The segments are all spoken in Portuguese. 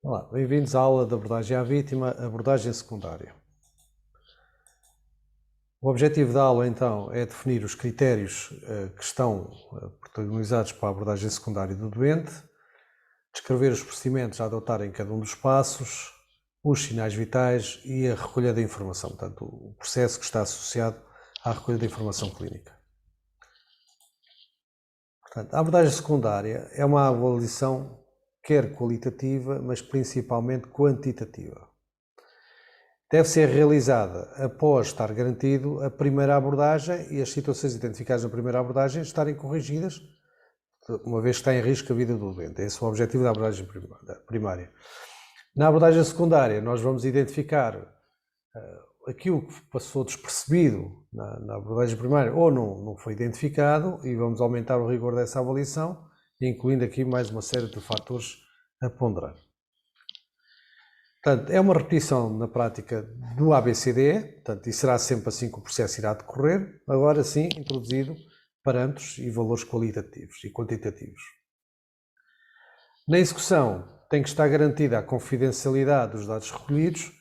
Olá, bem-vindos à aula de abordagem à vítima, abordagem secundária. O objetivo da aula, então, é definir os critérios que estão protagonizados para a abordagem secundária do doente, descrever os procedimentos a adotar em cada um dos passos, os sinais vitais e a recolha da informação, portanto, o processo que está associado à recolha da informação clínica. Portanto, a abordagem secundária é uma avaliação quer qualitativa, mas principalmente quantitativa. Deve ser realizada após estar garantido a primeira abordagem e as situações identificadas na primeira abordagem estarem corrigidas, uma vez que está em risco a vida do doente. Esse é o objetivo da abordagem primária. Na abordagem secundária, nós vamos identificar aquilo que passou despercebido na abordagem primária ou não foi identificado e vamos aumentar o rigor dessa avaliação, incluindo aqui mais uma série de fatores a ponderar. Portanto, é uma repetição na prática do ABCDE, portanto, e será sempre assim que o processo irá decorrer, agora sim introduzido parâmetros e valores qualitativos e quantitativos. Na execução tem que estar garantida a confidencialidade dos dados recolhidos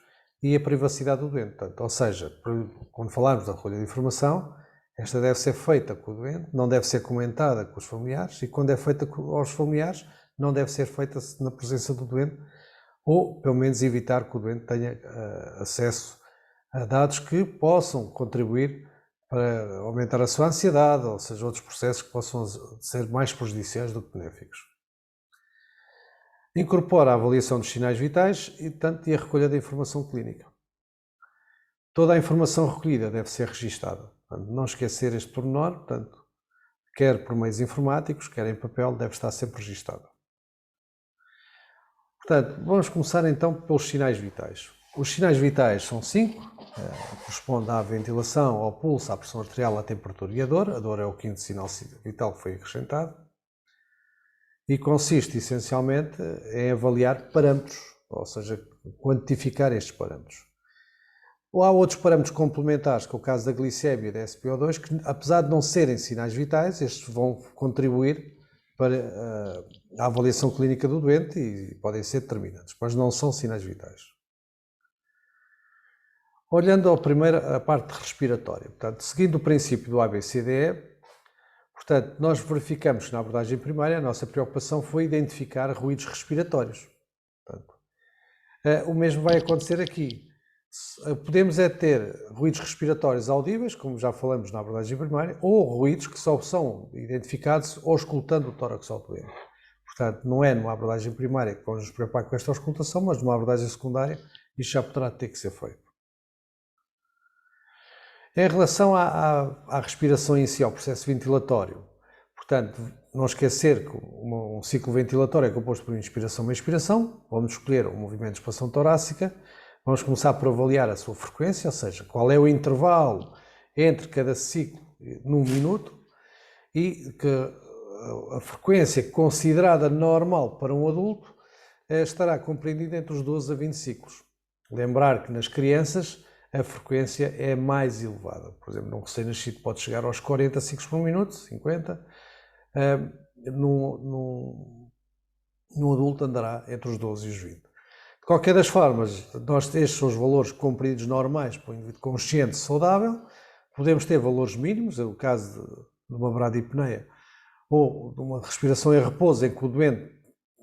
e a privacidade do doente, portanto, ou seja, quando falarmos da recolha de informação, esta deve ser feita com o doente, não deve ser comentada com os familiares e quando é feita aos familiares, não deve ser feita na presença do doente, ou pelo menos evitar que o doente tenha acesso a dados que possam contribuir para aumentar a sua ansiedade, ou seja, outros processos que possam ser mais prejudiciais do que benéficos. Incorpora a avaliação dos sinais vitais e a recolha da informação clínica. Toda a informação recolhida deve ser registada. Portanto, não esquecer este pormenor, portanto, quer por meios informáticos, quer em papel, deve estar sempre registada. Portanto, vamos começar então pelos sinais vitais. Os sinais vitais são 5, corresponde à ventilação, ao pulso, à pressão arterial, à temperatura e à dor. A dor é o quinto sinal vital que foi acrescentado. E consiste essencialmente em avaliar parâmetros, ou seja, quantificar estes parâmetros. Ou há outros parâmetros complementares, que é o caso da glicemia e da SpO2, que apesar de não serem sinais vitais, estes vão contribuir para a avaliação clínica do doente e podem ser determinantes, mas não são sinais vitais. Olhando a parte respiratória, portanto, seguindo o princípio do ABCDE, portanto, nós verificamos que na abordagem primária a nossa preocupação foi identificar ruídos respiratórios. Portanto, o mesmo vai acontecer aqui. Podemos ter ruídos respiratórios audíveis, como já falamos na abordagem primária, ou ruídos que só são identificados auscultando o tórax ao doente. Portanto, não é numa abordagem primária que vamos nos preocupar com esta auscultação, mas numa abordagem secundária isto já poderá ter que ser feito. Em relação à respiração em si, ao processo ventilatório, portanto, não esquecer que um ciclo ventilatório é composto por inspiração e expiração. Vamos escolher o movimento de expansão torácica. Vamos começar por avaliar a sua frequência, ou seja, qual é o intervalo entre cada ciclo num minuto e que a frequência considerada normal para um adulto estará compreendida entre os 12 a 20 ciclos. Lembrar que nas crianças a frequência é mais elevada. Por exemplo, num recém-nascido pode chegar aos 40 ciclos por minuto, 50. No adulto andará entre os 12 e os 20. De qualquer das formas, estes são os valores compreendidos normais para um indivíduo consciente e saudável. Podemos ter valores mínimos, é o caso de uma bradipneia, ou de uma respiração em repouso, em que o doente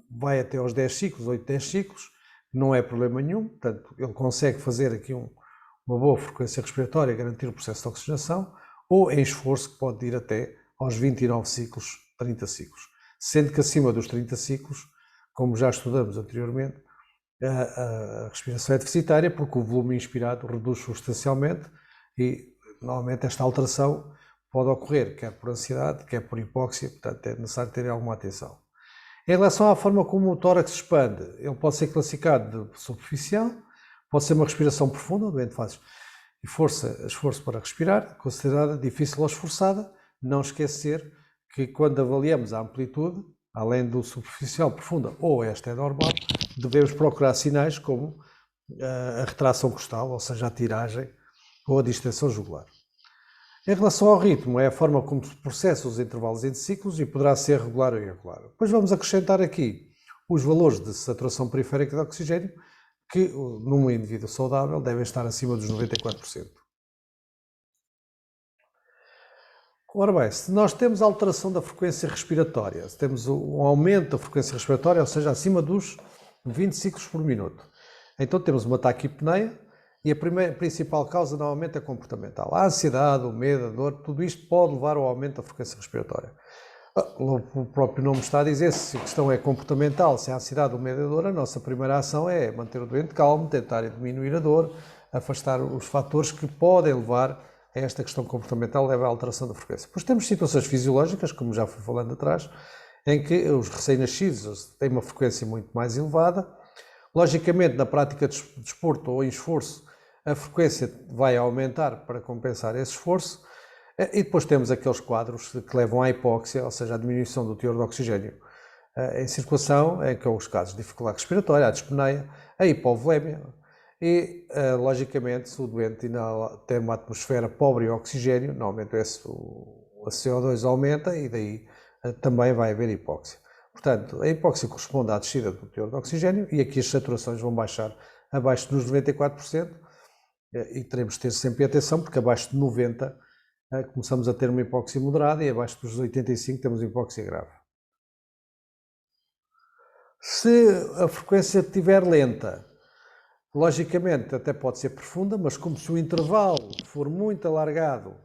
vai até aos 10 ciclos, 8, 10 ciclos, não é problema nenhum, portanto, ele consegue fazer aqui uma boa frequência respiratória, garantir o processo de oxigenação, ou em esforço que pode ir até aos 29 ciclos, 30 ciclos. Sendo que acima dos 30 ciclos, como já estudamos anteriormente, a respiração é deficitária porque o volume inspirado reduz substancialmente e normalmente esta alteração pode ocorrer quer por ansiedade, quer por hipóxia, portanto é necessário ter alguma atenção. Em relação à forma como o tórax se expande, ele pode ser classificado de superficial, pode ser uma respiração profunda, o doente faz esforço para respirar, considerada difícil ou esforçada. Não esquecer que quando avaliamos a amplitude, além do superficial, profunda ou esta é normal, devemos procurar sinais como a retração costal, ou seja, a tiragem ou a distensão jugular. Em relação ao ritmo, é a forma como se processa os intervalos entre ciclos e poderá ser regular ou irregular. Depois vamos acrescentar aqui os valores de saturação periférica de oxigênio, que num indivíduo saudável devem estar acima dos 94%. Ora bem, se nós temos alteração da frequência respiratória, se temos um aumento da frequência respiratória, ou seja, acima dos 20 ciclos por minuto, então temos uma taquipneia e a principal causa normalmente é comportamental. A ansiedade, o medo, a dor, tudo isto pode levar ao aumento da frequência respiratória. O próprio nome está a dizer, se a questão é comportamental, se é a ansiedade, o medo e a dor, a nossa primeira ação é manter o doente calmo, tentar diminuir a dor, afastar os fatores que podem levar a esta questão comportamental, leva à alteração da frequência. Depois temos situações fisiológicas, como já fui falando atrás, em que os recém-nascidos têm uma frequência muito mais elevada. Logicamente, na prática de desporto ou em esforço, a frequência vai aumentar para compensar esse esforço. E depois temos aqueles quadros que levam à hipóxia, ou seja, à diminuição do teor de oxigênio em circulação, em que são os casos de dificuldade respiratória, a dispneia, a hipovolemia. E, logicamente, se o doente tem uma atmosfera pobre em oxigênio, normalmente o CO2 aumenta e daí também vai haver hipóxia. Portanto, a hipóxia corresponde à descida do teor de oxigênio e aqui as saturações vão baixar abaixo dos 94% e teremos de ter sempre atenção porque abaixo de 90% começamos a ter uma hipóxia moderada e abaixo dos 85% temos hipóxia grave. Se a frequência estiver lenta, logicamente até pode ser profunda, mas como se o intervalo for muito alargado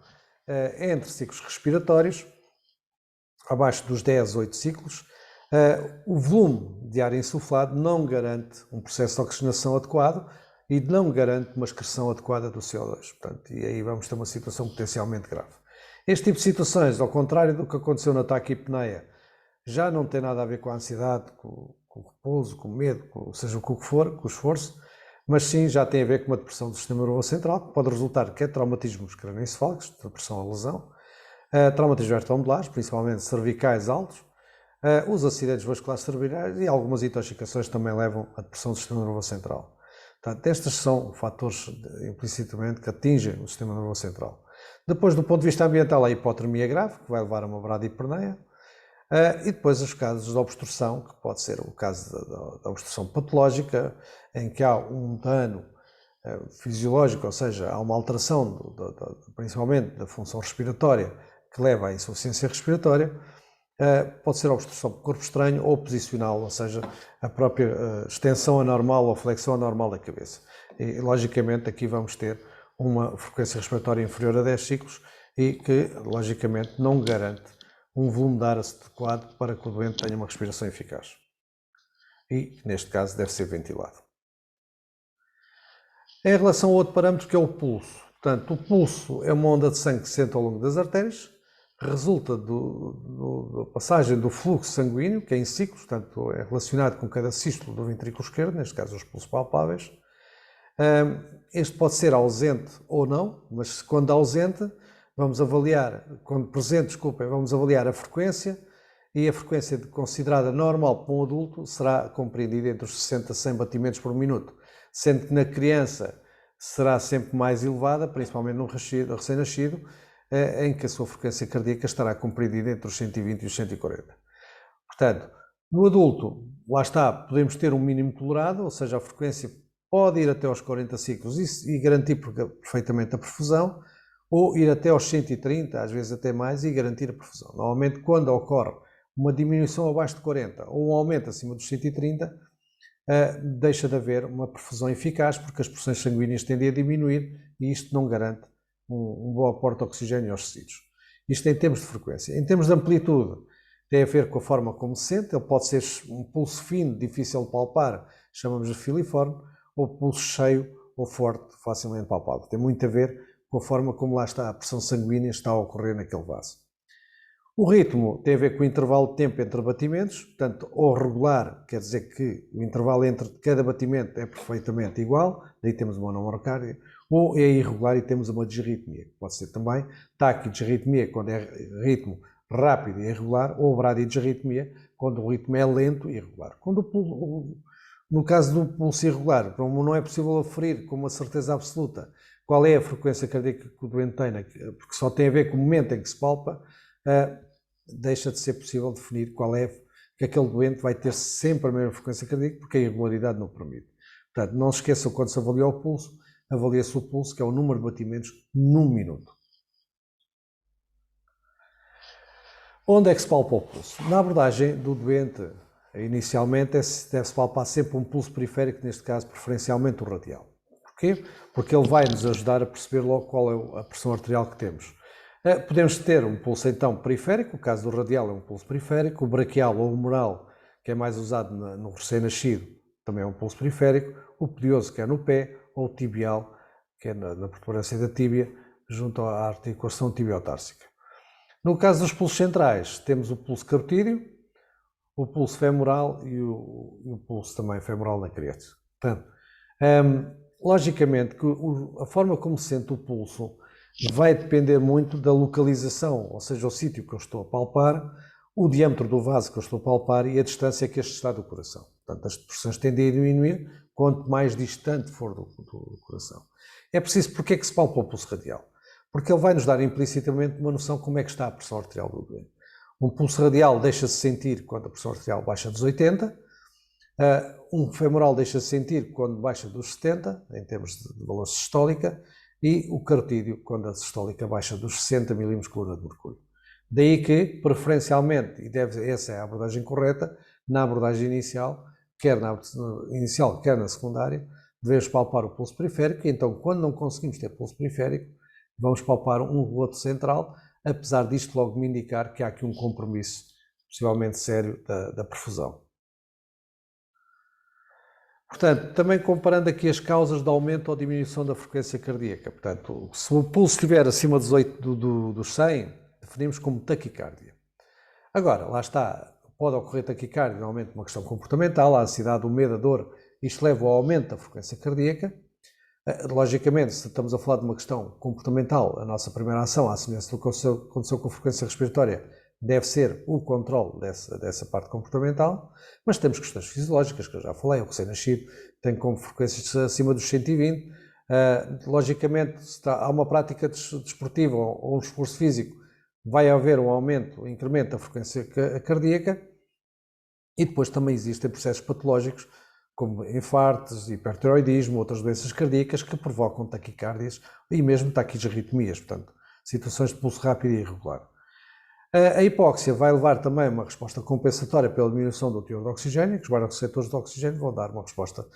entre ciclos respiratórios, abaixo dos 10, 8 ciclos, o volume de ar insuflado não garante um processo de oxigenação adequado e não garante uma excreção adequada do CO2. Portanto, e aí vamos ter uma situação potencialmente grave. Este tipo de situações, ao contrário do que aconteceu na taquipneia, já não tem nada a ver com a ansiedade, com o repouso, com o medo, seja o que for, com o esforço, mas sim já tem a ver com uma depressão do sistema nervoso central, que pode resultar quer traumatismos crânioencefálicos, depressão ou lesão, traumatismos vertebromodulares, principalmente cervicais altos, os acidentes vasculares cerebrais e algumas intoxicações também levam à depressão do sistema nervoso central. Portanto, estes são fatores implicitamente que atingem o sistema nervoso central. Depois, do ponto de vista ambiental, a hipotermia grave, que vai levar a uma bradipneia, e depois os casos de obstrução, que pode ser o caso da obstrução patológica, em que há um dano fisiológico, ou seja, há uma alteração, principalmente da função respiratória, que leva à insuficiência respiratória. Pode ser obstrução por corpo estranho ou posicional, ou seja, a própria extensão anormal ou flexão anormal da cabeça. E, logicamente, aqui vamos ter uma frequência respiratória inferior a 10 ciclos e que, logicamente, não garante um volume de ar adequado para que o doente tenha uma respiração eficaz. E, neste caso, deve ser ventilado. Em relação ao outro parâmetro, que é o pulso. Portanto, o pulso é uma onda de sangue que se sente ao longo das artérias, resulta da passagem do fluxo sanguíneo, que é em ciclos, portanto é relacionado com cada sístole do ventrículo esquerdo, neste caso os pulsos palpáveis. Este pode ser ausente ou não, mas quando ausente, quando presente, desculpem, vamos avaliar a frequência, e a frequência considerada normal para um adulto será compreendida entre os 60 a 100 batimentos por minuto, sendo que na criança será sempre mais elevada, principalmente no recém-nascido, em que a sua frequência cardíaca estará compreendida entre os 120 e os 140. Portanto, no adulto, lá está, podemos ter um mínimo tolerado, ou seja, a frequência pode ir até aos 40 ciclos e garantir perfeitamente a perfusão, ou ir até aos 130, às vezes até mais, e garantir a perfusão. Normalmente, quando ocorre uma diminuição abaixo de 40 ou um aumento acima dos 130, deixa de haver uma perfusão eficaz, porque as pressões sanguíneas tendem a diminuir e isto não garante um bom aporte de oxigênio aos tecidos. Isto em termos de frequência. Em termos de amplitude, tem a ver com a forma como se sente. Ele pode ser um pulso fino, difícil de palpar, chamamos de filiforme, ou pulso cheio ou forte, facilmente palpável. Tem muito a ver com a forma como lá está a pressão sanguínea está a ocorrer naquele vaso. O ritmo tem a ver com o intervalo de tempo entre batimentos, portanto, ou regular, quer dizer que o intervalo entre cada batimento é perfeitamente igual, daí temos uma anomorcárdia, ou é irregular e temos uma disritmia, que pode ser também taquidisritmia, quando é ritmo rápido e irregular, ou bradidisritmia, quando o ritmo é lento e irregular. No caso do pulso irregular, como não é possível aferir com uma certeza absoluta qual é a frequência cardíaca que o doente tem, porque só tem a ver com o momento em que se palpa, deixa de ser possível definir qual é que aquele doente vai ter sempre a mesma frequência cardíaca, porque a irregularidade não permite. Portanto, não se esqueçam, quando se avalia o pulso, avalia-se o pulso, que é o número de batimentos num minuto. Onde é que se palpa o pulso? Na abordagem do doente, inicialmente, deve-se palpar sempre um pulso periférico, neste caso, preferencialmente o radial. Porquê? Porque ele vai nos ajudar a perceber logo qual é a pressão arterial que temos. Podemos ter um pulso, então, periférico, o caso do radial é um pulso periférico, o braquial ou o humeral, que é mais usado no recém-nascido, também é um pulso periférico, o pedioso, que é no pé, ou o tibial, que é na protuberância da tíbia, junto à articulação tibiotársica. No caso dos pulsos centrais, temos o pulso carotídeo, o pulso femoral e o pulso também femoral na criança. Portanto, logicamente que a forma como se sente o pulso vai depender muito da localização, ou seja, o sítio que eu estou a palpar, o diâmetro do vaso que eu estou a palpar e a distância que este está do coração. Portanto, as pressões tendem a diminuir quanto mais distante for do coração. É preciso, porque é que se palpa o pulso radial? Porque ele vai nos dar implicitamente uma noção de como é que está a pressão arterial do doente. Um pulso radial deixa-se sentir quando a pressão arterial baixa dos 80, um femoral deixa-se sentir quando baixa dos 70, em termos de valor sistólica, e o carotídeo quando a sistólica baixa dos 60 mm coluna de mercúrio. Daí que, preferencialmente, e essa é a abordagem correta, na abordagem inicial, quer na secundária, devemos palpar o pulso periférico, e então, quando não conseguimos ter pulso periférico, vamos palpar um outro central, apesar disto logo me indicar que há aqui um compromisso, possivelmente sério, da perfusão. Portanto, também comparando aqui as causas de aumento ou diminuição da frequência cardíaca. Portanto, se o pulso estiver acima dos 100, definimos como taquicardia. Agora, lá está, pode ocorrer taquicardia, normalmente uma questão comportamental, a ansiedade, o medo, a dor, isto leva ao aumento da frequência cardíaca. Logicamente, se estamos a falar de uma questão comportamental, a nossa primeira ação, à semelhança do que aconteceu com a frequência respiratória, deve ser o controle dessa parte comportamental, mas temos questões fisiológicas, que eu já falei, o recém-nascido tem como frequências acima dos 120, logicamente, se há uma prática desportiva ou um esforço físico, vai haver um aumento, um incremento da frequência cardíaca, e depois também existem processos patológicos, como infartos, hipertiroidismo, outras doenças cardíacas que provocam taquicardias e mesmo taquisarritmias, portanto, situações de pulso rápido e irregular. A hipóxia vai levar também uma resposta compensatória pela diminuição do teor de oxigênio, que os receptores de oxigênio vão dar uma resposta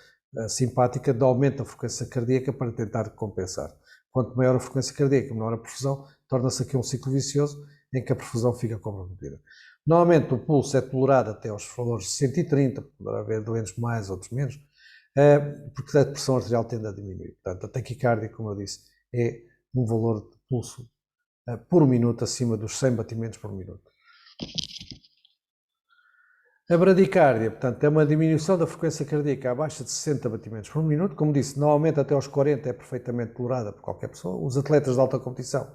simpática de aumento da frequência cardíaca para tentar compensar. Quanto maior a frequência cardíaca, menor a perfusão, torna-se aqui um ciclo vicioso em que a perfusão fica comprometida. Normalmente o pulso é tolerado até aos valores de 130, poderá haver doentes mais, outros menos, porque a pressão arterial tende a diminuir. Portanto, a taquicardia, como eu disse, é um valor de pulso por minuto acima dos 100 batimentos por minuto. A bradicardia, portanto, é uma diminuição da frequência cardíaca abaixo de 60 batimentos por minuto. Como disse, normalmente até aos 40 é perfeitamente tolerada por qualquer pessoa. Os atletas de alta competição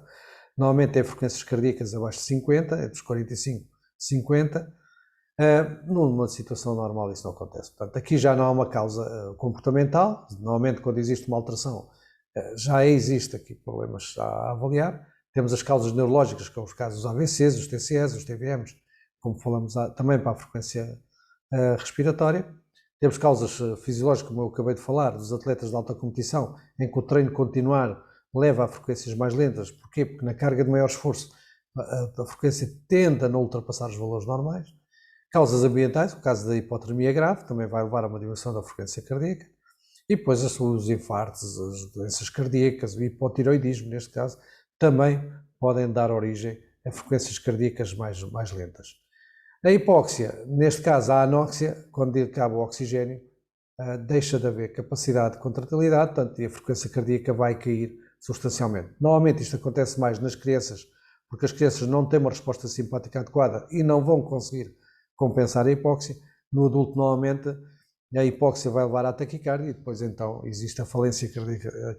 normalmente têm frequências cardíacas abaixo de 50, entre os 45 e 50. Numa situação normal isso não acontece. Portanto, aqui já não há uma causa comportamental. Normalmente, quando existe uma alteração, já existe aqui problemas a avaliar. Temos as causas neurológicas, que são os casos dos AVCs, os TCEs, os TVMs, como falamos também para a frequência respiratória. Temos causas fisiológicas, como eu acabei de falar, dos atletas de alta competição, em que o treino continuar leva a frequências mais lentas. Porquê? Porque na carga de maior esforço a frequência tende a não ultrapassar os valores normais. Causas ambientais, o caso da hipotermia grave, também vai levar a uma diminuição da frequência cardíaca. E depois os infartos, as doenças cardíacas, o hipotiroidismo, neste caso, também podem dar origem a frequências cardíacas mais lentas. A hipóxia, neste caso a anóxia, quando acaba o oxigênio, deixa de haver capacidade de contratilidade, portanto, e a frequência cardíaca vai cair substancialmente. Normalmente isto acontece mais nas crianças, porque as crianças não têm uma resposta simpática adequada e não vão conseguir compensar a hipóxia. No adulto, normalmente, a hipóxia vai levar à taquicardia e depois então existe a falência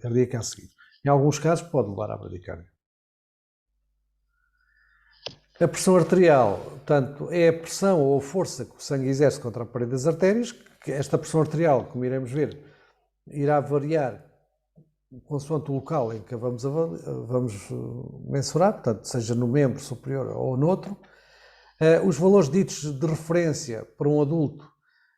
cardíaca a seguir. Em alguns casos pode levar à bradicardia. A pressão arterial, portanto, é a pressão ou a força que o sangue exerce contra a parede das artérias, que esta pressão arterial, como iremos ver, irá variar consoante o local em que vamos mensurar, portanto, seja no membro superior ou no outro. Os valores ditos de referência para um adulto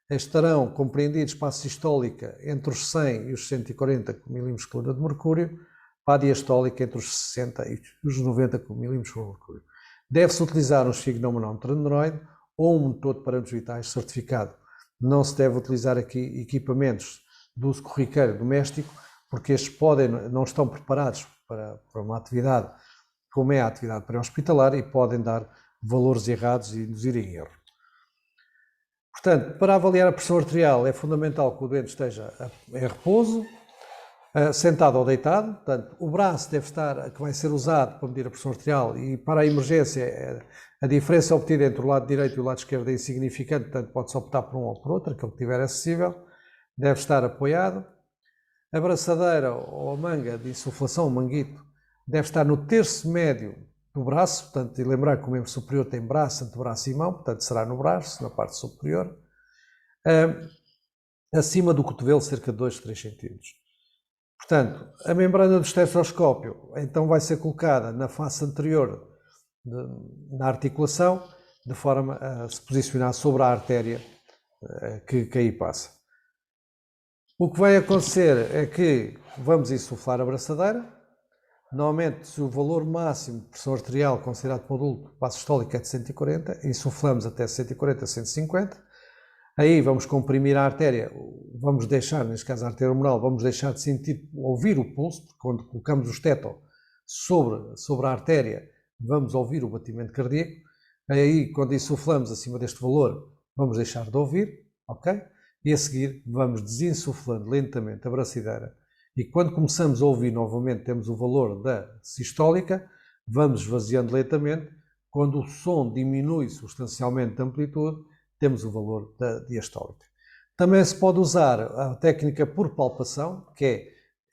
estarão compreendidos para a sistólica entre os 100 e os 140 milímetros de coluna de mercúrio, para a diastólica entre os 60 e os 90 milímetros de mercúrio. Deve-se utilizar um esfigmomanómetro aneroide ou um monitor de parâmetros vitais certificado. Não se deve utilizar aqui equipamentos de uso corriqueiro doméstico, porque estes não estão preparados para uma atividade como é a atividade pré-hospitalar e podem dar valores errados e induzir em erro. Portanto, para avaliar a pressão arterial é fundamental que o doente esteja em repouso, sentado ou deitado. Portanto, o braço deve estar, que vai ser usado para medir a pressão arterial, e para a emergência a diferença obtida entre o lado direito e o lado esquerdo é insignificante, portanto pode-se optar por um ou por outro, aquele que tiver acessível. Deve estar apoiado. A braçadeira ou a manga de insuflação, o manguito, deve estar no terço médio do braço, portanto, e lembrar que o membro superior tem braço, antebraço e mão, portanto será no braço, na parte superior. Acima do cotovelo, cerca de 2, 3 centímetros. Portanto, a membrana do estetoscópio então vai ser colocada na face anterior na articulação, de forma a se posicionar sobre a artéria que aí passa. O que vai acontecer é que vamos insuflar a braçadeira. Normalmente, se o valor máximo de pressão arterial considerado para o adulto para a sistólica é de 140, insuflamos até 140, 150. Aí vamos comprimir a artéria, vamos deixar, neste caso a artéria humeral, vamos deixar de ouvir o pulso, porque quando colocamos o esteto sobre a artéria, vamos ouvir o batimento cardíaco. Aí, quando insuflamos acima deste valor, vamos deixar de ouvir, ok? E a seguir vamos desinsuflando lentamente a braçadeira. E quando começamos a ouvir novamente, temos o valor da sistólica, vamos esvaziando lentamente. Quando o som diminui substancialmente de amplitude, temos o valor da diastólica. Também se pode usar a técnica por palpação, que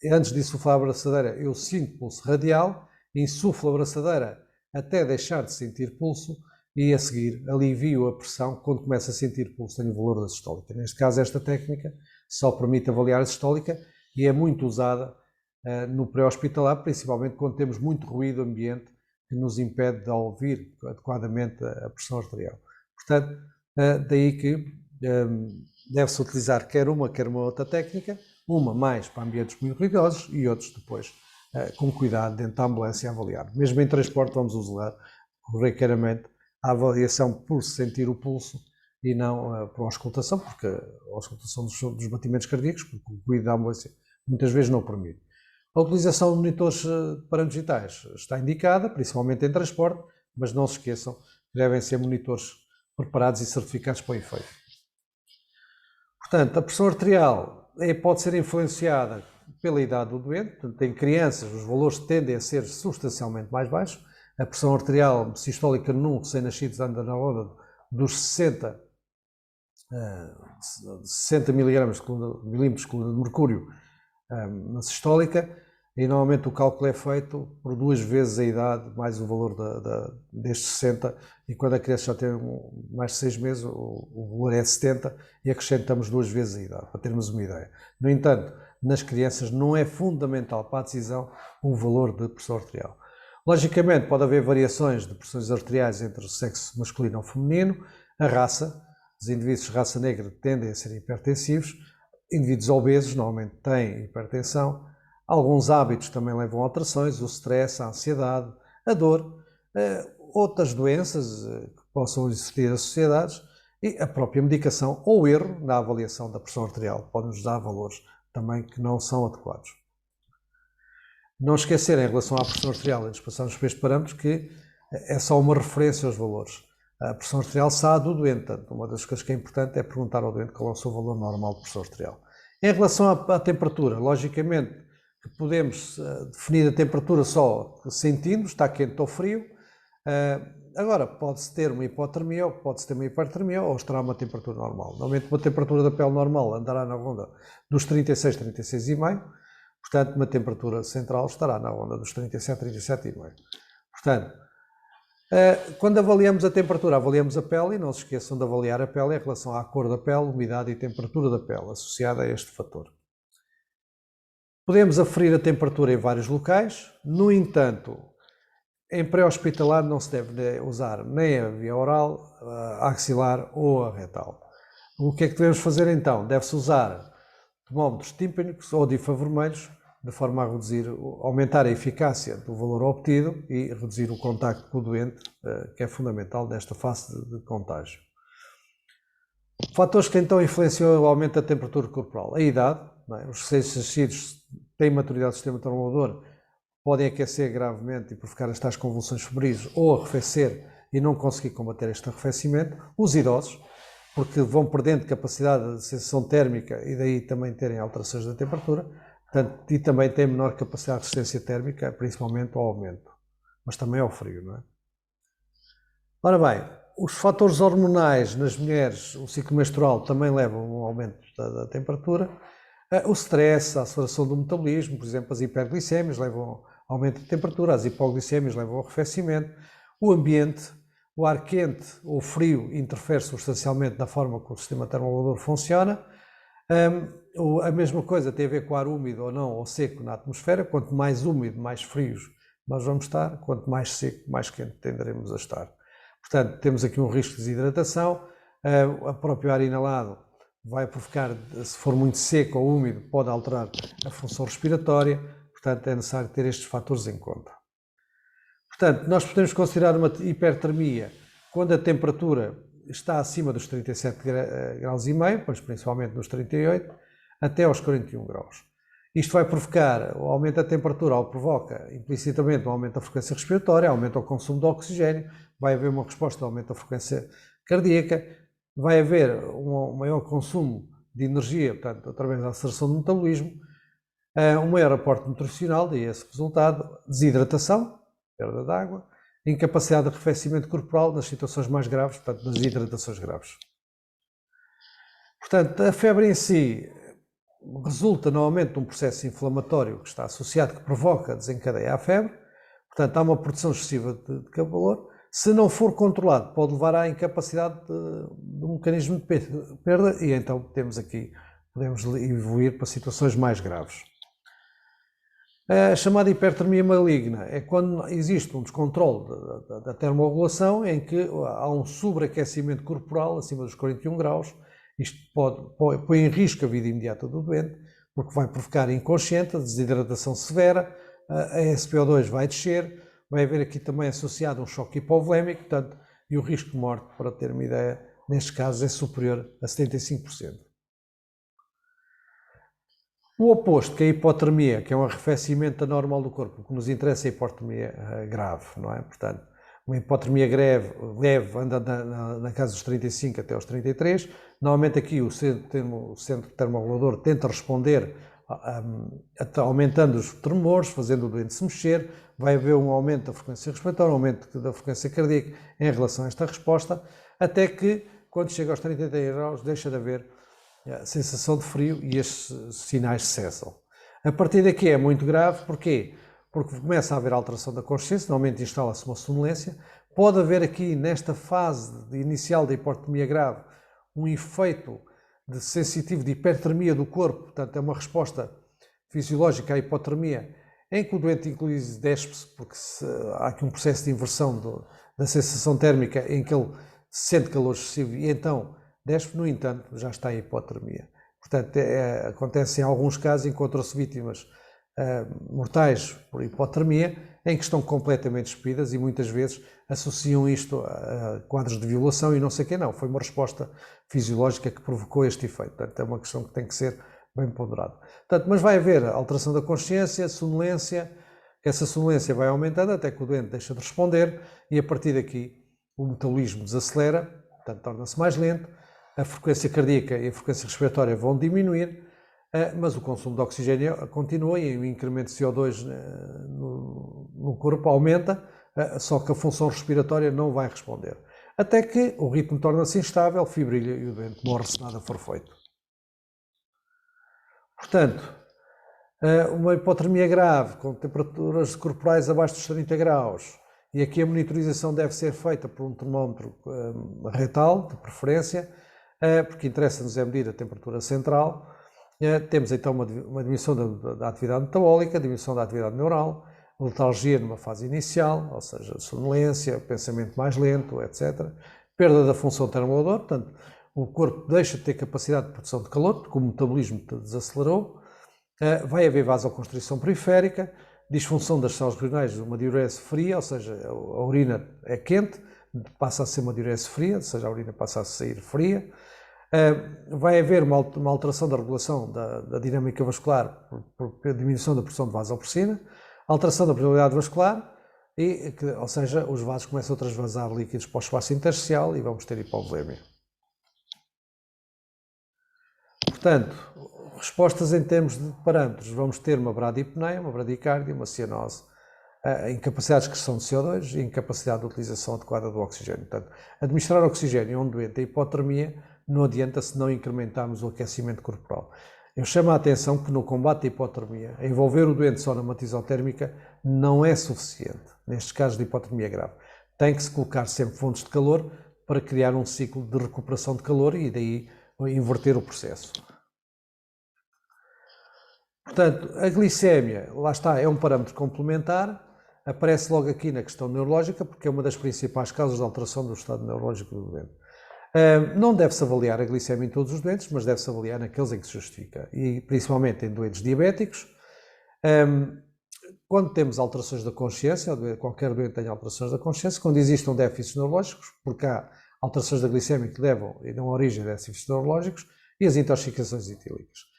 é, antes de insuflar a braçadeira, eu sinto pulso radial, insuflo a braçadeira até deixar de sentir pulso e a seguir alivio a pressão. Quando começo a sentir pulso, tenho o valor da sistólica. Neste caso, esta técnica só permite avaliar a sistólica e é muito usada no pré-hospitalar, principalmente quando temos muito ruído ambiente que nos impede de ouvir adequadamente a pressão arterial. Portanto, daí que deve-se utilizar quer uma outra técnica, uma mais para ambientes muito ruidosos e outros depois com cuidado dentro da ambulância a avaliar. Mesmo em transporte vamos usar corriqueiramente a avaliação por sentir o pulso e não por auscultação, porque a auscultação dos batimentos cardíacos, porque o cuidado da ambulância muitas vezes não permite. A utilização de monitores de parâmetros vitais está indicada, principalmente em transporte, mas não se esqueçam que devem ser monitores preparados e certificados para o efeito. Portanto, a pressão arterial pode ser influenciada pela idade do doente. Portanto, em crianças os valores tendem a ser substancialmente mais baixos. A pressão arterial sistólica num recém-nascido anda na ordem dos 60 milímetros de coluna de mercúrio na sistólica, e normalmente o cálculo é feito por 2 vezes a idade mais o valor destes 60, e quando a criança já tem mais de 6 meses o valor é 70 e acrescentamos 2 vezes a idade, para termos uma ideia. No entanto, nas crianças não é fundamental para a decisão o valor de pressão arterial. Logicamente pode haver variações de pressões arteriais entre o sexo masculino ou feminino, a raça. Os indivíduos de raça negra tendem a ser hipertensivos, indivíduos obesos normalmente têm hipertensão, alguns hábitos também levam a alterações, o stress, a ansiedade, a dor, outras doenças que possam existir associadas e a própria medicação ou erro na avaliação da pressão arterial pode nos dar valores também que não são adequados. Não esquecer em relação à pressão arterial, antes de passarmos para estes parâmetros, que é só uma referência aos valores. A pressão arterial sabe do doente, portanto, uma das coisas que é importante é perguntar ao doente qual é o seu valor normal de pressão arterial. Em relação à temperatura, logicamente que podemos definir a temperatura só sentindo, está quente ou frio. Agora, pode-se ter uma hipotermia, ou pode-se ter uma hipertermia, ou estará uma temperatura normal. Normalmente uma temperatura da pele normal andará na onda dos 36, 36,5. Portanto, uma temperatura central estará na onda dos 37, 37,5. Portanto, quando avaliamos a temperatura, avaliamos a pele, e não se esqueçam de avaliar a pele em relação à cor da pele, umidade e temperatura da pele, associada a este fator. Podemos aferir a temperatura em vários locais, no entanto, em pré-hospitalar não se deve usar nem a via oral, a axilar ou a retal. O que é que devemos fazer então? Deve-se usar termómetros tímpanicos ou de infravermelhos, de forma a aumentar a eficácia do valor obtido e reduzir o contacto com o doente, que é fundamental nesta fase de contágio. Fatores que então influenciam o aumento da temperatura corporal. A idade, os recém-nascidos têm maturidade do sistema termomolador, podem aquecer gravemente e provocar as tais convulsões febris ou arrefecer e não conseguir combater este arrefecimento. Os idosos, porque vão perdendo capacidade de sensação térmica e daí também terem alterações da temperatura, portanto, e também têm menor capacidade de resistência térmica, principalmente ao aumento, mas também ao frio, não é? Ora bem, os fatores hormonais nas mulheres, o ciclo menstrual também levam a um aumento da temperatura. O stress, a aceleração do metabolismo, por exemplo, as hiperglicémias levam ao aumento de temperatura, as hipoglicémias levam ao arrefecimento. O ambiente, o ar quente ou frio interfere substancialmente na forma como o sistema termomolador funciona. A mesma coisa tem a ver com o ar úmido ou não, ou seco na atmosfera. Quanto mais úmido, mais frios nós vamos estar. Quanto mais seco, mais quente tenderemos a estar. Portanto, temos aqui um risco de desidratação. O próprio ar inalado vai provocar, se for muito seco ou úmido, pode alterar a função respiratória. Portanto, é necessário ter estes fatores em conta. Portanto, nós podemos considerar uma hipertermia quando a temperatura está acima dos 37 graus e meio, pois principalmente nos 38, até aos 41 graus. Isto vai provocar o aumento da temperatura, ou provoca implicitamente um aumento da frequência respiratória, aumento ao consumo de oxigênio, vai haver uma resposta ao aumento da frequência cardíaca, vai haver um maior consumo de energia, portanto, através da aceleração do metabolismo, um maior aporte nutricional, daí esse resultado, desidratação, perda de água, incapacidade de arrefecimento corporal nas situações mais graves, portanto, nas hidratações graves. Portanto, a febre em si resulta no aumento de um processo inflamatório que está associado, que provoca, desencadeia a febre, portanto, há uma produção excessiva de calor. Se não for controlado, pode levar à incapacidade de um mecanismo de perda e então podemos evoluir para situações mais graves. A chamada hipertermia maligna é quando existe um descontrole da termorregulação em que há um sobreaquecimento corporal acima dos 41 graus. Isto põe em risco a vida imediata do doente, porque vai provocar inconsciente, desidratação severa, a SpO2 vai descer, vai haver aqui também associado um choque hipovolémico, portanto, e o risco de morte, para ter uma ideia, nestes casos é superior a 75%. O oposto, que é a hipotermia, que é um arrefecimento anormal do corpo, o que nos interessa é a hipotermia grave, não é? Portanto, uma hipotermia leve anda na casa dos 35 até aos 33. Normalmente aqui o centro termorregulador tenta responder aumentando os tremores, fazendo o doente se mexer. Vai haver um aumento da frequência respiratória, um aumento da frequência cardíaca em relação a esta resposta, até que, quando chega aos 33 graus, deixa de haver a sensação de frio e estes sinais cessam. A partir daqui é muito grave, porquê? Porque começa a haver alteração da consciência, normalmente instala-se uma sonolência. Pode haver aqui, nesta fase inicial da hipotermia grave, um efeito sensitivo de hipertermia do corpo, portanto é uma resposta fisiológica à hipotermia, em que o doente inclusive despe-se, porque há aqui um processo de inversão da sensação térmica em que ele sente calor excessivo e então despe, no entanto, já está em hipotermia. Portanto, acontece em alguns casos, encontram-se vítimas mortais por hipotermia, em que estão completamente despidas e muitas vezes associam isto a quadros de violação e não sei o que não. Foi uma resposta fisiológica que provocou este efeito. Portanto, é uma questão que tem que ser bem ponderada. Portanto, mas vai haver alteração da consciência, sonolência, essa sonolência vai aumentando até que o doente deixa de responder e a partir daqui o metabolismo desacelera, portanto torna-se mais lento, a frequência cardíaca e a frequência respiratória vão diminuir, mas o consumo de oxigênio continua e o incremento de CO2 no corpo aumenta, só que a função respiratória não vai responder. Até que o ritmo torna-se instável, fibrilha e o doente morre se nada for feito. Portanto, uma hipotermia grave, com temperaturas corporais abaixo dos 30 graus, e aqui a monitorização deve ser feita por um termómetro retal, de preferência, porque interessa-nos é medir a temperatura central. Temos então uma diminuição da atividade metabólica, diminuição da atividade neural, letargia numa fase inicial, ou seja, sonolência, pensamento mais lento, etc. Perda da função termomolador, portanto, o corpo deixa de ter capacidade de produção de calor, porque o metabolismo desacelerou. Vai haver vasoconstrição periférica, disfunção das células renais, uma diurese fria, ou seja, a urina é quente, passa a ser uma diurese fria, ou seja, a urina passa a sair fria. Vai haver uma alteração da regulação da dinâmica vascular por diminuição da produção de vasopressina, alteração da permeabilidade vascular, ou seja, os vasos começam a transvasar líquidos para o espaço intersticial e vamos ter hipovolemia. Portanto, respostas em termos de parâmetros, vamos ter uma bradipneia, uma bradicardia, uma cianose, incapacidade de excreção de CO2 e incapacidade de utilização adequada do oxigênio. Portanto, administrar oxigênio a um doente em hipotermia não adianta se não incrementarmos o aquecimento corporal. Eu chamo a atenção que no combate à hipotermia, envolver o doente só na manta isotérmica não é suficiente, nestes casos de hipotermia grave. Tem que se colocar sempre fontes de calor para criar um ciclo de recuperação de calor e daí inverter o processo. Portanto, a glicémia, lá está, é um parâmetro complementar, aparece logo aqui na questão neurológica, porque é uma das principais causas de alteração do estado neurológico do doente. Não deve-se avaliar a glicemia em todos os doentes, mas deve-se avaliar naqueles em que se justifica, e principalmente em doentes diabéticos. Quando temos alterações da consciência, qualquer doente tem alterações da consciência, quando existam déficits neurológicos, porque há alterações da glicemia que levam e dão origem a déficits neurológicos, e as intoxicações etílicas.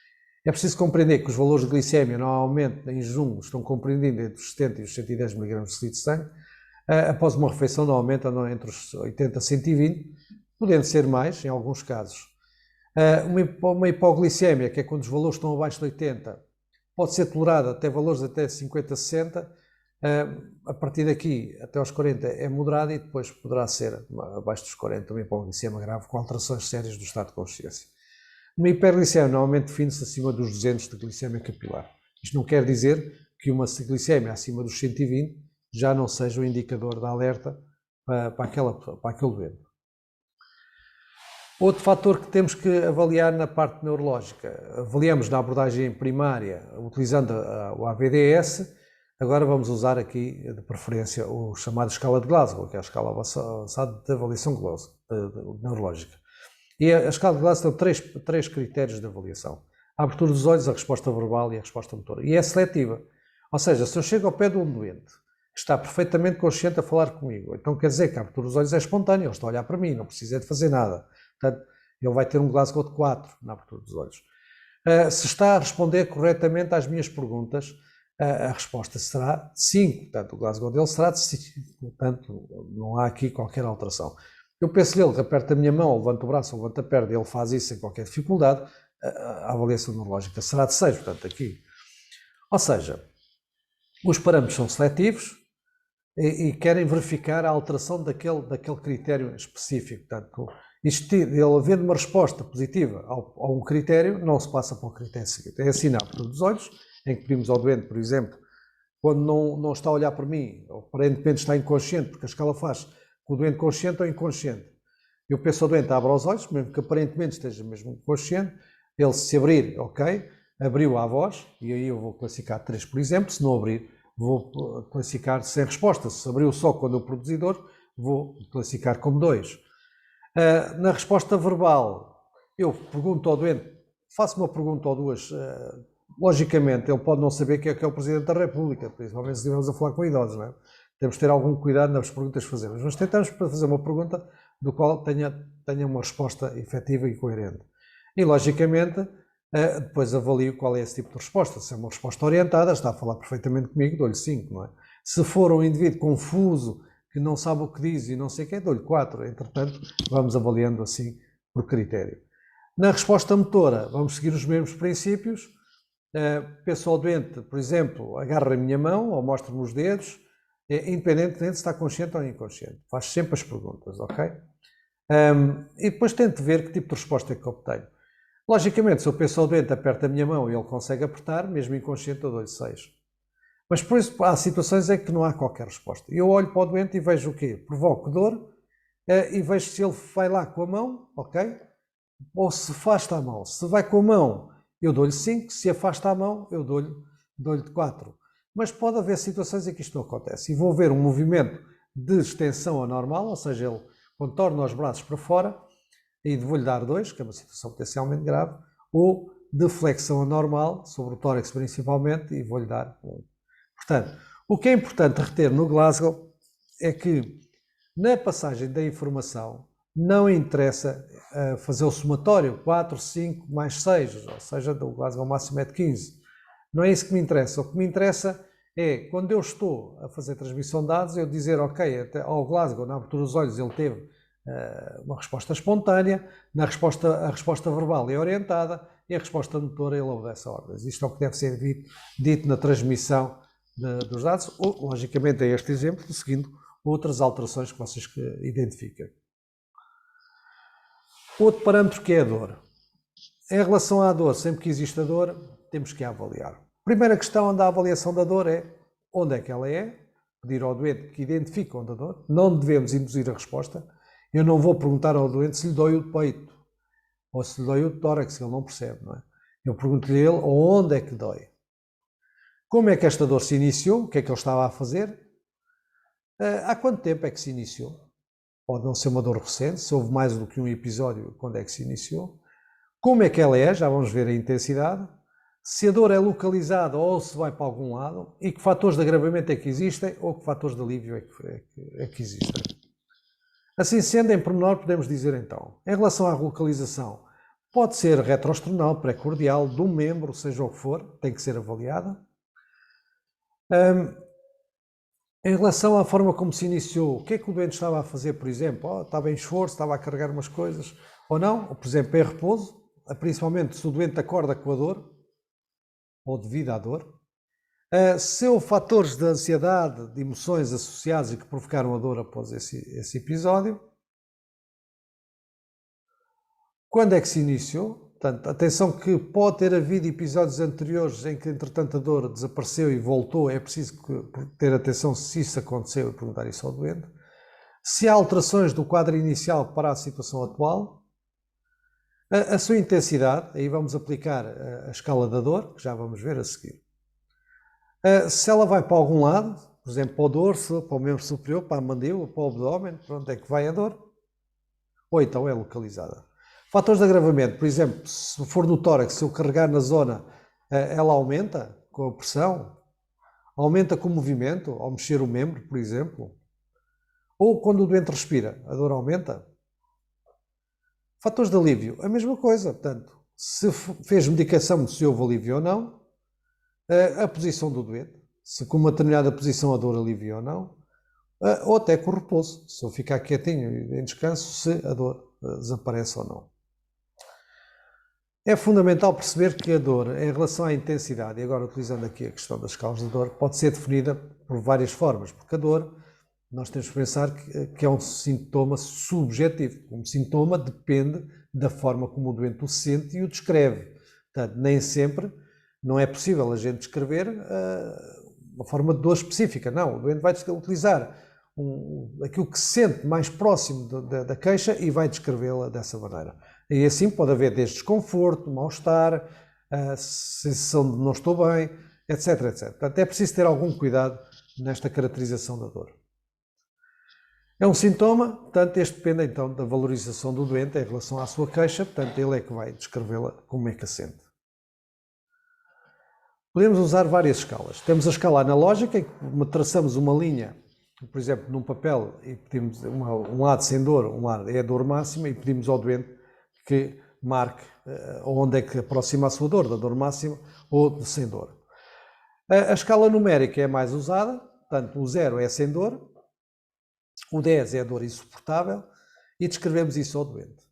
É preciso compreender que os valores de glicemia normalmente em jejum estão compreendidos entre os 70 e os 110 mg por litro de sangue. Após uma refeição normalmente andam entre os 80 e 120, podendo ser mais em alguns casos. Uma hipoglicemia, que é quando os valores estão abaixo de 80, pode ser tolerada até valores até 50, 60. A partir daqui até aos 40 é moderada e depois poderá ser abaixo dos 40 uma hipoglicemia grave com alterações sérias do estado de consciência. Uma hiperglicemia normalmente define-se acima dos 200 de glicemia capilar. Isto não quer dizer que uma glicemia acima dos 120 já não seja um indicador de alerta para aquele doente. Outro fator que temos que avaliar na parte neurológica, avaliamos na abordagem primária utilizando o AVDS, agora vamos usar aqui de preferência o chamado escala de Glasgow, que é a escala avançada de avaliação neurológica. E a escala de Glasgow tem três critérios de avaliação: a abertura dos olhos, a resposta verbal e a resposta motora. E é seletiva. Ou seja, se eu chego ao pé de um doente que está perfeitamente consciente a falar comigo, então quer dizer que a abertura dos olhos é espontânea, ele está a olhar para mim, não precisa de fazer nada. Portanto, ele vai ter um Glasgow de 4 na abertura dos olhos. Se está a responder corretamente às minhas perguntas, a resposta será 5. Portanto, o Glasgow dele será de 5. Portanto, não há aqui qualquer alteração. Eu penso nele que aperta a minha mão, levanta o braço, levanta a perna, ele faz isso sem qualquer dificuldade, a avaliação neurológica será de 6, portanto, aqui. Ou seja, os parâmetros são seletivos e querem verificar a alteração daquele critério específico. Portanto, ele havendo uma resposta positiva a um critério, não se passa para o critério seguinte. É assim na abertura dos olhos, em que pedimos ao doente, por exemplo, quando não está a olhar para mim, ou aparentemente está inconsciente, porque a escala faz com o doente consciente ou inconsciente. Eu peço ao doente, abra os olhos, mesmo que aparentemente esteja mesmo consciente, ele se abrir, ok, abriu a voz, e aí eu vou classificar 3, por exemplo. Se não abrir, vou classificar sem resposta. Se abriu só quando eu produzi dor, vou classificar como 2. Na resposta verbal, eu pergunto ao doente, faço uma pergunta ou duas, logicamente ele pode não saber quem é que é o Presidente da República, principalmente se estivermos a falar com idosos, não é? Temos de ter algum cuidado nas perguntas que fazemos, mas tentamos fazer uma pergunta do qual tenha uma resposta efetiva e coerente. E, logicamente, depois avalio qual é esse tipo de resposta. Se é uma resposta orientada, está a falar perfeitamente comigo, dou-lhe 5, não é? Se for um indivíduo confuso, que não sabe o que diz e não sei o que, dou-lhe 4. Entretanto, vamos avaliando assim por critério. Na resposta motora, vamos seguir os mesmos princípios. Peço ao doente, por exemplo, agarra a minha mão ou mostra-me os dedos, independentemente se está consciente ou inconsciente. Faz sempre as perguntas, ok? E depois tento ver que tipo de resposta é que obtenho. Logicamente, se eu peço ao doente, aperta a minha mão e ele consegue apertar, mesmo inconsciente, eu dou-lhe 6. Mas por isso há situações em que não há qualquer resposta. Eu olho para o doente e vejo o quê? Provoco dor e vejo se ele vai lá com a mão, ok? Ou se afasta a mão. Se vai com a mão, eu dou-lhe 5. Se afasta a mão, eu dou-lhe 4. mas pode haver situações em que isto não acontece. E vou ver um movimento de extensão anormal, ou seja, ele contorna os braços para fora, e vou-lhe dar 2, que é uma situação potencialmente grave, ou de flexão anormal, sobre o tórax principalmente, e vou-lhe dar 1. Portanto, o que é importante reter no Glasgow é que, na passagem da informação, não interessa fazer o somatório 4, 5, mais 6, ou seja, o Glasgow máximo é de 15. Não é isso que me interessa. O que me interessa é, quando eu estou a fazer transmissão de dados, eu dizer, ok, até ao Glasgow, na abertura dos olhos, ele teve uma resposta espontânea, a resposta verbal é orientada e a resposta motora ele obedece a ordens. Isto é o que deve ser dito na transmissão dos dados, ou, logicamente, é este exemplo, seguindo outras alterações que vocês identificam. Outro parâmetro que é a dor. Em relação à dor, sempre que existe a dor, temos que a avaliar. A primeira questão da avaliação da dor é onde é que ela é, pedir ao doente que identifique onde a dor, não devemos induzir a resposta. Eu não vou perguntar ao doente se lhe dói o peito, ou se lhe dói o tórax, que ele não percebe, não é? Eu pergunto-lhe ele onde é que dói. Como é que esta dor se iniciou, o que é que ele estava a fazer, há quanto tempo é que se iniciou, pode não ser uma dor recente, se houve mais do que um episódio, quando é que se iniciou, como é que ela é, já vamos ver a intensidade, se a dor é localizada ou se vai para algum lado, e que fatores de agravamento é que existem, ou que fatores de alívio é que existem. Assim sendo, em pormenor, podemos dizer então, em relação à localização, pode ser retroesternal, pré-cordial, de um membro, seja o que for, tem que ser avaliada. Em relação à forma como se iniciou, o que é que o doente estava a fazer, por exemplo? Estava em esforço, estava a carregar umas coisas, ou não? Ou, por exemplo, em repouso, principalmente se o doente acorda com a dor, ou devido à dor. Se houve fatores de ansiedade, de emoções associadas e que provocaram a dor após esse episódio. Quando é que se iniciou? Portanto, atenção que pode ter havido episódios anteriores em que, entretanto, a dor desapareceu e voltou. É preciso ter atenção se isso aconteceu e perguntar isso ao doente. Se há alterações do quadro inicial para a situação atual. A sua intensidade, aí vamos aplicar a escala da dor, que já vamos ver a seguir. Se ela vai para algum lado, por exemplo, para o dorso, para o membro superior, para a mandíbula, para o abdômen, para onde é que vai a dor? Ou então é localizada. Fatores de agravamento, por exemplo, se for no tórax, se eu carregar na zona, ela aumenta com a pressão, aumenta com o movimento, ao mexer o membro, por exemplo. Ou quando o doente respira, a dor aumenta. Fatores de alívio, a mesma coisa. Portanto, se fez medicação, se houve alívio ou não, a posição do doente, se com uma determinada posição a dor alivia ou não, ou até com o repouso, se eu ficar quietinho e em descanso, se a dor desaparece ou não. É fundamental perceber que a dor, em relação à intensidade, e agora utilizando aqui a questão das escalas de dor, pode ser definida por várias formas, porque a dor, nós temos que pensar que é um sintoma subjetivo. Um sintoma depende da forma como o doente o sente e o descreve. Portanto, nem sempre não é possível a gente descrever uma forma de dor específica. Não, o doente vai utilizar aquilo que se sente mais próximo da queixa e vai descrevê-la dessa maneira. E assim pode haver desde desconforto, mal-estar, sensação de não estou bem, etc, etc. Portanto, é preciso ter algum cuidado nesta caracterização da dor. É um sintoma, portanto, este depende então da valorização do doente em relação à sua queixa, portanto, ele é que vai descrevê-la como é que a sente. Podemos usar várias escalas. Temos a escala analógica, em que traçamos uma linha, por exemplo, num papel, e pedimos um lado sem dor, um lado é a dor máxima, e pedimos ao doente que marque onde é que aproxima a sua dor, da dor máxima ou de sem dor. A escala numérica é mais usada, portanto, o 0 é sem dor, o 10 é a dor insuportável, e descrevemos isso ao doente.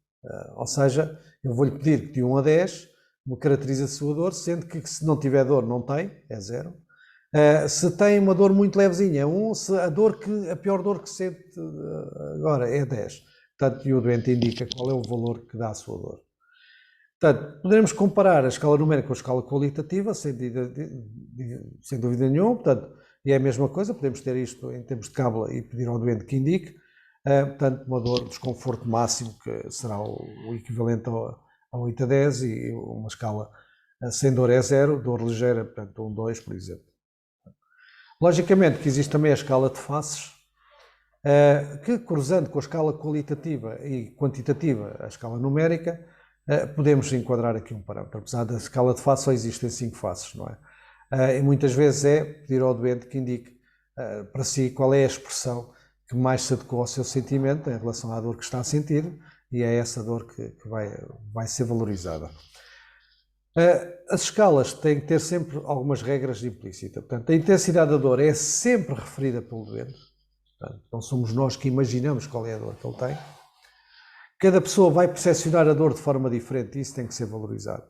Ou seja, eu vou-lhe pedir que de 1 a 10 me caracterize a sua dor, sendo que se não tiver dor não tem, é 0. Se tem uma dor muito levezinha, é 1. Se a pior dor que sente agora é 10. Portanto, e o doente indica qual é o valor que dá à sua dor. Portanto, poderemos comparar a escala numérica com a escala qualitativa, sem dúvida nenhuma. Portanto, e é a mesma coisa, podemos ter isto em termos de cábula e pedir ao doente que indique. Portanto, uma dor de desconforto máximo, que será o equivalente a 8 a 10, e uma escala sem dor é 0, dor ligeira, portanto, 1, 2, por exemplo. Logicamente que existe também a escala de faces, que cruzando com a escala qualitativa e quantitativa, a escala numérica, podemos enquadrar aqui um parâmetro. Apesar da escala de faces só existem 5 faces, não é? E muitas vezes é pedir ao doente que indique para si qual é a expressão que mais se adequa ao seu sentimento em relação à dor que está a sentir, e é essa dor que vai ser valorizada. As escalas têm que ter sempre algumas regras implícitas. Portanto, a intensidade da dor é sempre referida pelo doente. Portanto, não somos nós que imaginamos qual é a dor que ele tem. Cada pessoa vai percepcionar a dor de forma diferente e isso tem que ser valorizado.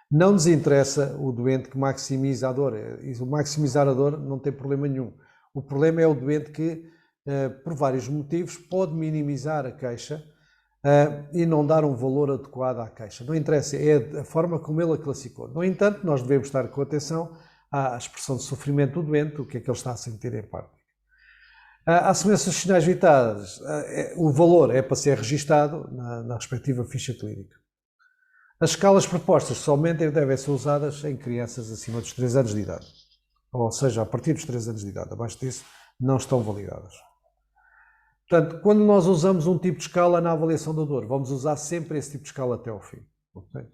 Não nos interessa o doente que maximiza a dor. O maximizar a dor não tem problema nenhum. O problema é o doente que, por vários motivos, pode minimizar a queixa e não dar um valor adequado à queixa. Não interessa, é a forma como ele a classificou. No entanto, nós devemos estar com atenção à expressão de sofrimento do doente, o que é que ele está a sentir em parte. À semelhança dos sinais vitais, o valor é para ser registado na respectiva ficha clínica. As escalas propostas somente devem ser usadas em crianças acima dos 3 anos de idade. Ou seja, a partir dos 3 anos de idade. Abaixo disso, não estão validadas. Portanto, quando nós usamos um tipo de escala na avaliação da dor, vamos usar sempre esse tipo de escala até ao fim. Okay?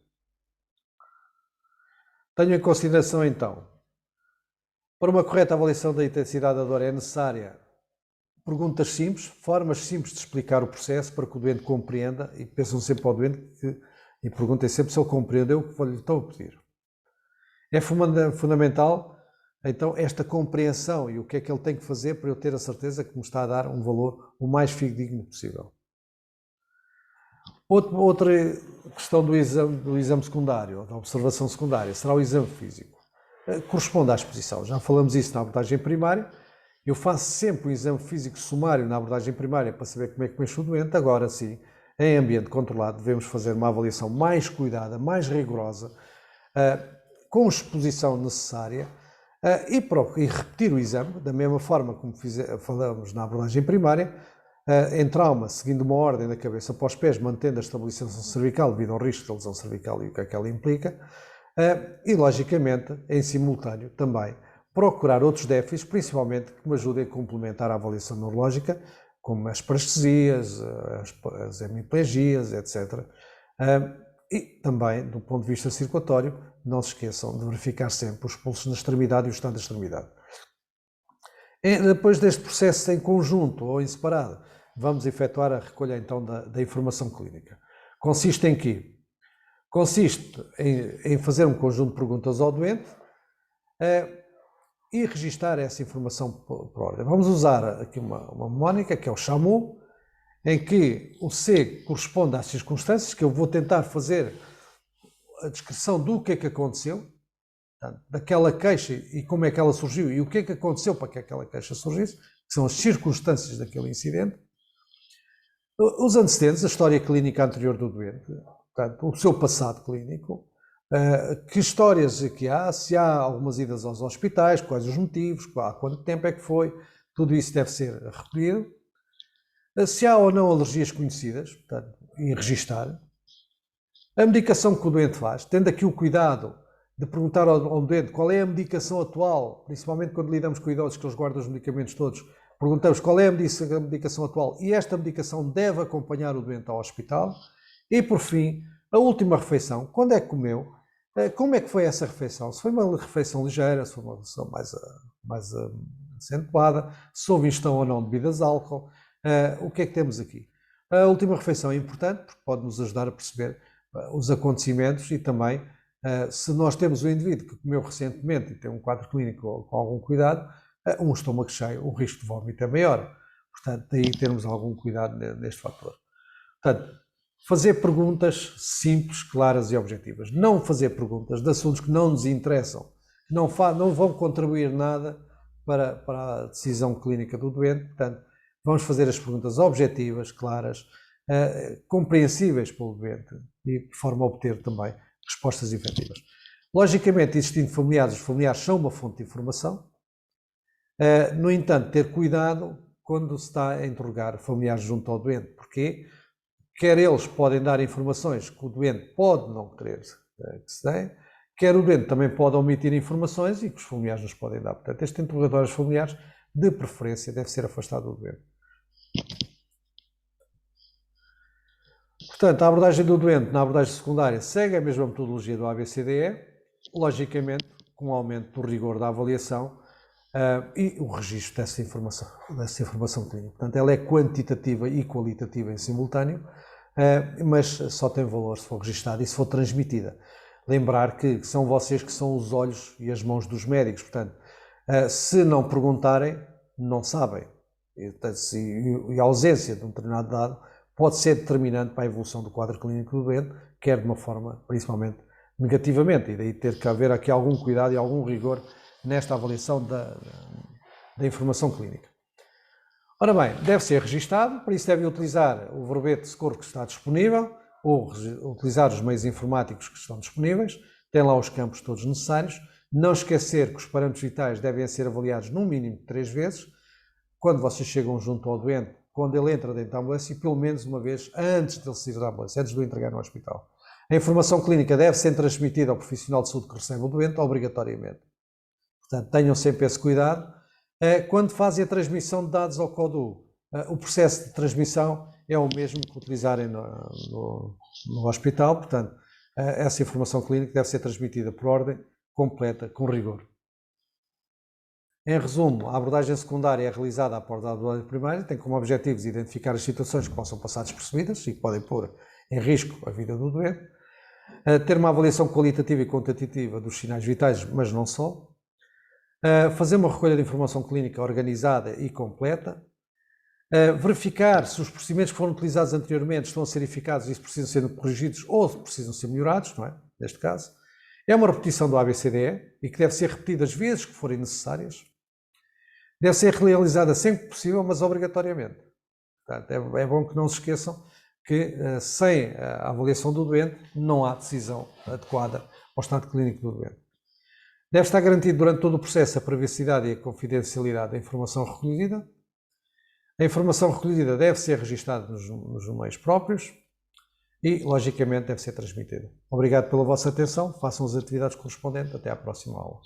Tenham em consideração, então, para uma correta avaliação da intensidade da dor é necessária perguntas simples, formas simples de explicar o processo para que o doente compreenda, e pensam sempre ao doente e perguntem sempre se ele compreendeu o que lhe estão a pedir. É fundamental, então, esta compreensão e o que é que ele tem que fazer para eu ter a certeza que me está a dar um valor o mais fidedigno possível. Outra questão do exame secundário, da observação secundária, será o exame físico. Corresponde à exposição. Já falamos isso na abordagem primária. Eu faço sempre o exame físico sumário na abordagem primária para saber como é que mexe o doente. Agora sim, em ambiente controlado, devemos fazer uma avaliação mais cuidada, mais rigorosa, com exposição necessária, e repetir o exame, da mesma forma como falamos na abordagem primária, em trauma, seguindo uma ordem da cabeça para os pés, mantendo a estabilização cervical devido ao risco de lesão cervical e o que é que ela implica, e logicamente, em simultâneo também, procurar outros déficits, principalmente que me ajudem a complementar a avaliação neurológica, como as parestesias, as hemiplegias, etc. E também, do ponto de vista circulatório, não se esqueçam de verificar sempre os pulsos na extremidade e o estado da extremidade. Depois deste processo em conjunto ou em separado, vamos efetuar a recolha então da informação clínica. Consiste em quê? Consiste em fazer um conjunto de perguntas ao doente e registar essa informação por ordem. Vamos usar aqui uma mnemónica, que é o SHAMU, em que o C corresponde às circunstâncias, que eu vou tentar fazer a descrição do que é que aconteceu, daquela queixa e como é que ela surgiu e o que é que aconteceu para que aquela queixa surgisse, que são as circunstâncias daquele incidente. Os antecedentes, a história clínica anterior do doente, portanto, o seu passado clínico, que histórias aqui há, se há algumas idas aos hospitais, quais os motivos, há quanto tempo é que foi, tudo isso deve ser recolhido. Se há ou não alergias conhecidas, portanto, e registar. A medicação que o doente faz, tendo aqui o cuidado de perguntar ao doente qual é a medicação atual, principalmente quando lidamos com idosos que eles guardam os medicamentos todos, perguntamos qual é a medicação atual e esta medicação deve acompanhar o doente ao hospital. E, por fim, a última refeição, quando é que comeu, como é que foi essa refeição? Se foi uma refeição ligeira, se foi uma refeição mais acentuada, se houve ingestão ou não de bebidas de álcool, o que é que temos aqui? A última refeição é importante porque pode nos ajudar a perceber os acontecimentos e também se nós temos um indivíduo que comeu recentemente e tem um quadro clínico com algum cuidado, um estômago cheio, o risco de vómito é maior. Portanto, daí termos algum cuidado neste fator. Portanto, fazer perguntas simples, claras e objetivas. Não fazer perguntas de assuntos que não nos interessam, não vão contribuir nada para a decisão clínica do doente. Portanto, vamos fazer as perguntas objetivas, claras, compreensíveis pelo doente e de forma a obter também respostas efetivas. Logicamente, existindo familiares, os familiares são uma fonte de informação. No entanto, ter cuidado quando se está a interrogar familiares junto ao doente, porque quer eles podem dar informações que o doente pode não querer que se dê, quer o doente também pode omitir informações e que os familiares nos podem dar. Portanto, este interrogatório aos familiares, de preferência, deve ser afastado do doente. Portanto, a abordagem do doente na abordagem secundária segue a mesma metodologia do ABCDE, logicamente com o aumento do rigor da avaliação e o registro dessa informação clínica. Portanto, ela é quantitativa e qualitativa em simultâneo, mas só tem valor se for registada e se for transmitida. Lembrar que são vocês que são os olhos e as mãos dos médicos, portanto, se não perguntarem, não sabem. E a ausência de um determinado dado pode ser determinante para a evolução do quadro clínico do doente, quer de uma forma, principalmente, negativamente, e daí ter que haver aqui algum cuidado e algum rigor nesta avaliação da informação clínica. Ora bem, deve ser registado, para isso deve utilizar o verbete de socorro que está disponível, ou utilizar os meios informáticos que estão disponíveis, tem lá os campos todos necessários. Não esquecer que os parâmetros vitais devem ser avaliados no mínimo 3 vezes, quando vocês chegam junto ao doente, quando ele entra dentro da ambulância e pelo menos uma vez antes de ele sair da ambulância, antes de o entregar no hospital. A informação clínica deve ser transmitida ao profissional de saúde que recebe o doente, obrigatoriamente. Portanto, tenham sempre esse cuidado. Quando fazem a transmissão de dados ao CODU, o processo de transmissão é o mesmo que utilizarem no hospital, portanto, essa informação clínica deve ser transmitida por ordem completa, com rigor. Em resumo, a abordagem secundária é realizada após a abordagem primária, tem como objetivos identificar as situações que possam passar despercebidas e que podem pôr em risco a vida do doente, ter uma avaliação qualitativa e quantitativa dos sinais vitais, mas não só, fazer uma recolha de informação clínica organizada e completa, verificar se os procedimentos que foram utilizados anteriormente estão a ser eficazes e se precisam ser corrigidos ou se precisam ser melhorados, não é? Neste caso. É uma repetição do ABCDE e que deve ser repetida as vezes que forem necessárias. Deve ser realizada sempre que possível, mas obrigatoriamente. Portanto, é bom que não se esqueçam que sem a avaliação do doente não há decisão adequada ao estado clínico do doente. Deve estar garantido durante todo o processo a privacidade e a confidencialidade da informação recolhida. A informação recolhida deve ser registada nos meios próprios e, logicamente, deve ser transmitida. Obrigado pela vossa atenção, façam as atividades correspondentes, até à próxima aula.